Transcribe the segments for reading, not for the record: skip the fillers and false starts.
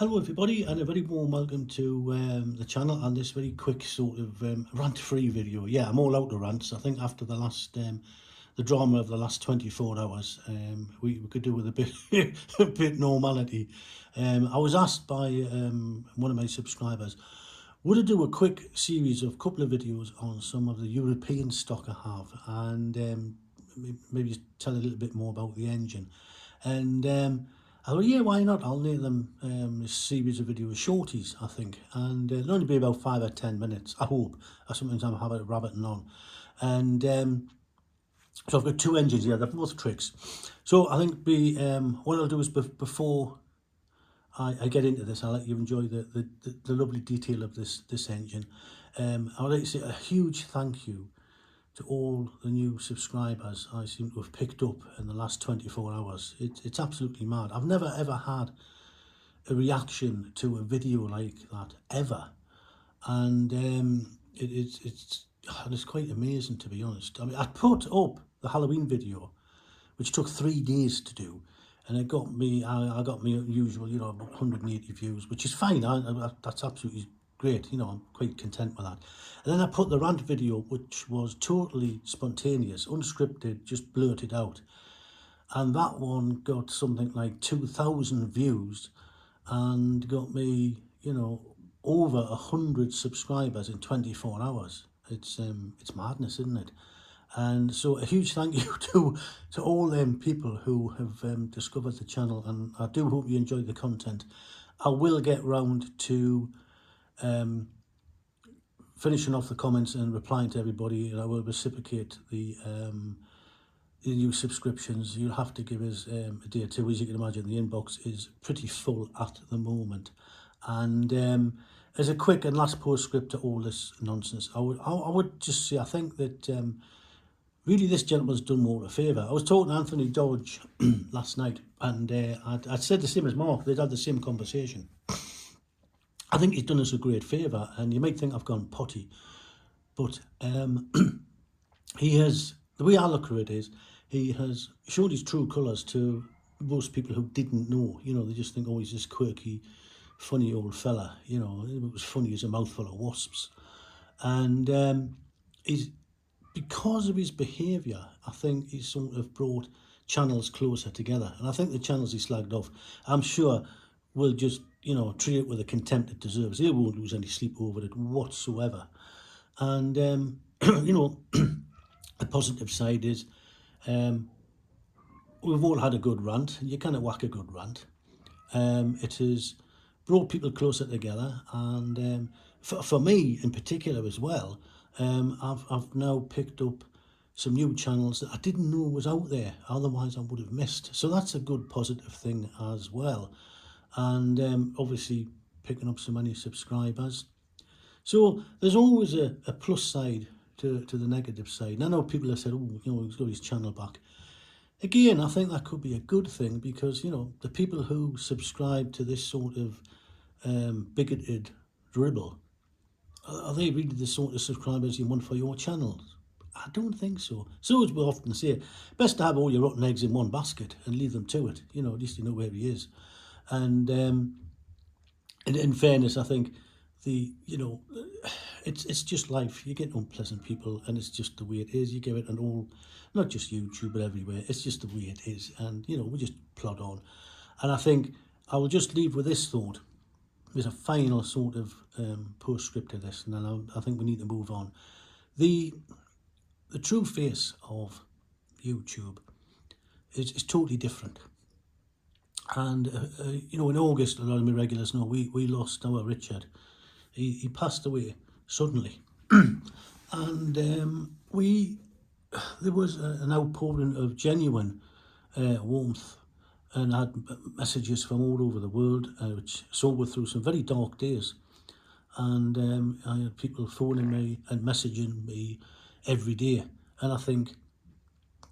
Hello everybody, and a very warm welcome to the channel and this very quick sort of rant-free video. Yeah, I'm all out of rants. I think after the last the drama of the last 24 hours, we could do with a bit a bit normality. I was asked by one of my subscribers, would I do a quick series of couple of videos on some of the European stock I have, and maybe tell a little bit more about the engine. And I thought, yeah, why not? I'll make them a series of videos, shorties, I think. And it'll only be about 5 or 10 minutes, I hope. Sometimes I'm having a rabbiting on. And so I've got two engines here, they're both Trix. So I think what I'll do is before I get into this, I'll let you enjoy the lovely detail of this engine. I would like to say a huge thank you to all the new subscribers I seem to have picked up in the last 24 hours. It's absolutely mad. I've never ever had a reaction to a video like that, ever. And it's quite amazing, to be honest. I mean, I put up the Halloween video, which took 3 days to do, and it got me, I got me usual, about 180 views, which is fine. That's absolutely great, I'm quite content with that. And then I put the rant video, which was totally spontaneous, unscripted, just blurted out, and that one got something like 2,000 views and got me, over 100 subscribers in 24 hours. It's madness, isn't it? And so a huge thank you to all them people who have discovered the channel, and I do hope you enjoy the content. I will get round to finishing off the comments and replying to everybody, and I will reciprocate the new subscriptions. You'll have to give us a day or two. As you can imagine, the inbox is pretty full at the moment. And as a quick and last postscript to all this nonsense, I would just say I think that really this gentleman's done more a favour. I was talking to Anthony Dodge last night, and I'd said the same as Mark. They'd had the same conversation. I think he's done us a great favour, and you might think I've gone potty, but he has, the way I look at it is, he has showed his true colours to most people who didn't know. They just think, oh, he's this quirky, funny old fella. It was funny as a mouthful of wasps. And he's, because of his behaviour, I think he's sort of brought channels closer together. And I think the channels he slagged off, I'm sure, will just, treat it with the contempt it deserves. They won't lose any sleep over it whatsoever. And, the positive side is we've all had a good rant. You kind of whack a good rant. It has brought people closer together, and for me in particular as well, I've now picked up some new channels that I didn't know was out there, otherwise I would have missed. So that's a good positive thing as well. And obviously picking up so many subscribers. So there's always a plus side to the negative side. And I know people have said, oh, he's got his channel back. Again, I think that could be a good thing, because, the people who subscribe to this sort of bigoted dribble, are they really the sort of subscribers you want for your channel? I don't think so. So as we often say, best to have all your rotten eggs in one basket and leave them to it. At least you know where he is. And in fairness, I think it's just life. You get unpleasant people, and it's just the way it is. You get it on all, not just YouTube, but everywhere. It's just the way it is. And, we just plod on. And I think I will just leave with this thought. There's a final sort of postscript to this, and then I think we need to move on. The true face of YouTube is totally different. And, in August, a lot of my regulars know, we lost our Richard. He passed away suddenly. And there was an outpouring of genuine warmth, and I had messages from all over the world, which saw we through some very dark days. And I had people phoning me and messaging me every day. And I think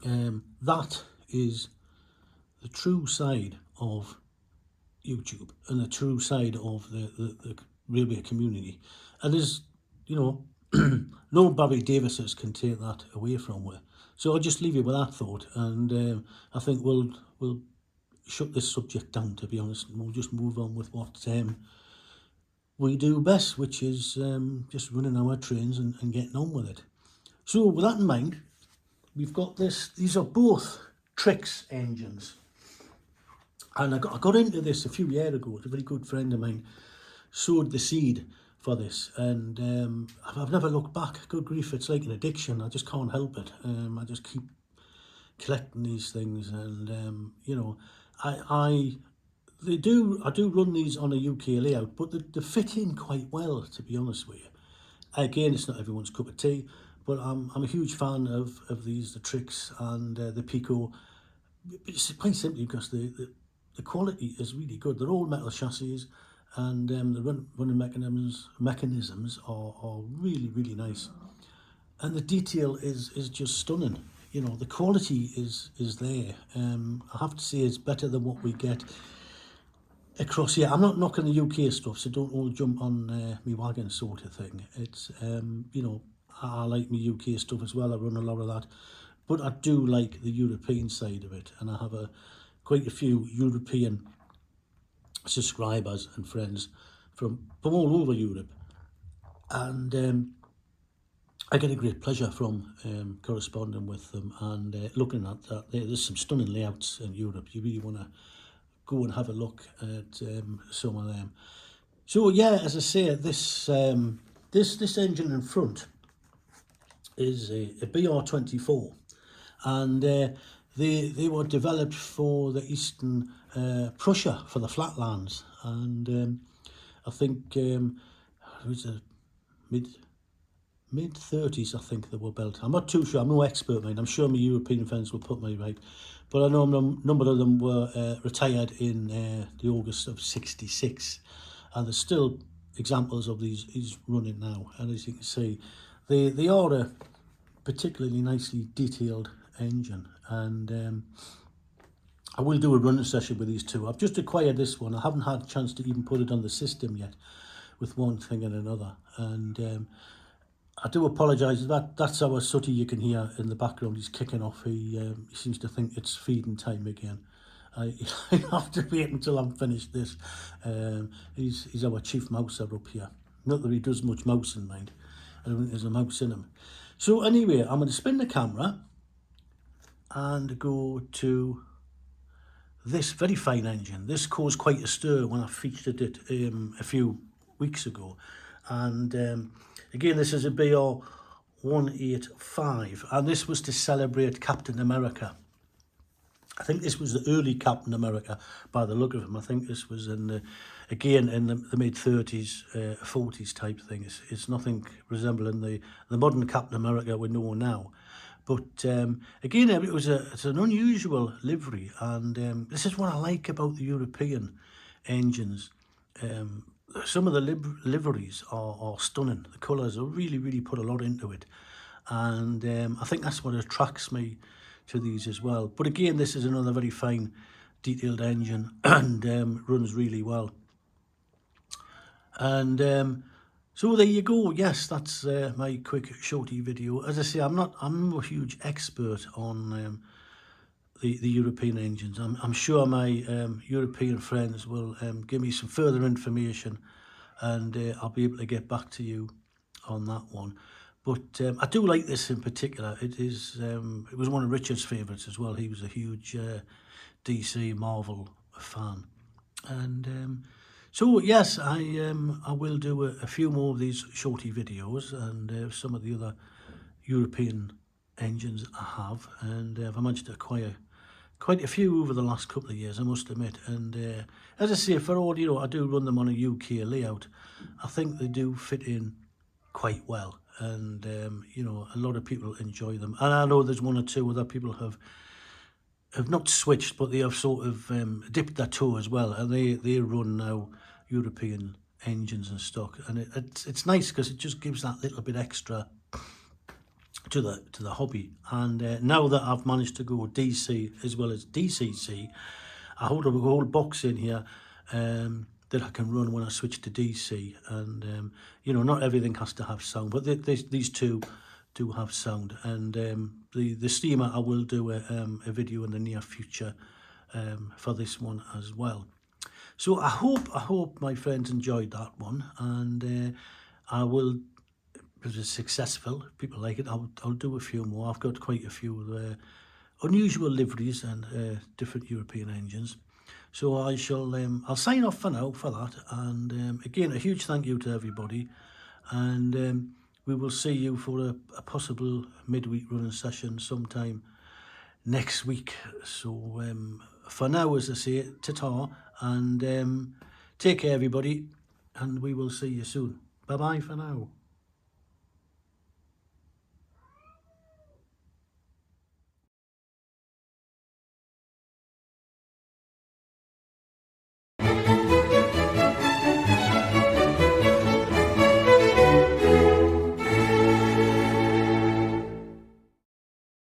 that is the true side of YouTube, and the true side of the railway community. And there's, no Barry Davises can take that away from me. So I'll just leave you with that thought, and I think we'll shut this subject down, to be honest, and we'll just move on with what we do best, which is just running our trains and getting on with it. So with that in mind, we've got this. These are both Trix engines, and I got into this a few years ago. A very good friend of mine sowed the seed for this, and I've never looked back. Good grief, it's like an addiction. I just can't help it. I just keep collecting these things, and you know, I do run these on a UK layout, but they fit in quite well, to be honest with you. Again, it's not everyone's cup of tea, but I'm a huge fan of these, the Trix and the Pico. It's quite simply because the quality is really good. They're all metal chassis, and the running mechanisms are really, really nice, and the detail is just stunning. You know, the quality is there. I have to say it's better than what we get across here. I'm not knocking the UK stuff, so don't all jump on me wagon sort of thing. It's you know, I like my UK stuff as well. I run a lot of that, but I do like the European side of it, and I have quite a few European subscribers and friends from all over Europe, and I get a great pleasure from corresponding with them and looking at that. There's some stunning layouts in Europe. You really want to go and have a look at some of them. So yeah, as I say, this engine in front is a br-24, and they were developed for the Eastern Prussia, for the flatlands, and I think it was a mid 30s, I think they were built. I'm not too sure. I'm no expert, mate. I'm sure my European friends will put me right, but I know a number of them were retired in the August of '66, and there's still examples of these running now. And as you can see, they are a particularly nicely detailed engine, and I will do a running session with these two. I've just acquired this one. I haven't had a chance to even put it on the system yet, with one thing and another, and I do apologise. That's our Sooty you can hear in the background. He's kicking off. He seems to think it's feeding time again. I have to wait until I'm finished this. He's our chief mouser up here. Not that he does much mousing, mind. I don't think there's a mouse in him. So anyway, I'm going to spin the camera and go to this very fine engine. This caused quite a stir when I featured it a few weeks ago, and again, this is a br-185, and this was to celebrate Captain America. I think this was the early Captain America by the look of him. I think this was in the mid 30s, 40s type thing. It's nothing resembling the modern Captain America we know now. But again, it's an unusual livery, and this is what I like about the European engines. Some of the liveries are stunning. The colours are really put a lot into it, and I think that's what attracts me to these as well. But again, this is another very fine detailed engine, and runs really well. And so there you go. Yes, that's my quick shorty video. As I say, I'm no huge expert on the European engines. I'm sure my European friends will give me some further information, and I'll be able to get back to you on that one. But I do like this in particular. It was one of Richard's favourites as well. He was a huge DC Marvel fan, and so yes, I will do a few more of these shorty videos, and some of the other European engines I have, and I've managed to acquire quite a few over the last couple of years, I must admit. And as I say, for all, you know, I do run them on a UK layout. I think they do fit in quite well, and you know, a lot of people enjoy them. And I know there's one or two other people have not switched, but they have sort of dipped their toe as well, and they run now European engines and stock, and it's nice because it just gives that little bit extra to the hobby. And now that I've managed to go DC as well as DCC, I hold a whole box in here that I can run when I switch to DC, and you know, not everything has to have sound, but these two do have sound. And the steamer, I will do a video in the near future for this one as well. So I hope my friends enjoyed that one, and I will, if it was successful, if people like it, I'll do a few more. I've got quite a few unusual liveries and different European engines. So I shall I'll sign off for now for that, and again a huge thank you to everybody, and we will see you for a possible midweek running session sometime next week. So for now, as I say, ta-ta, and take care everybody, and we will see you soon. Bye bye for now.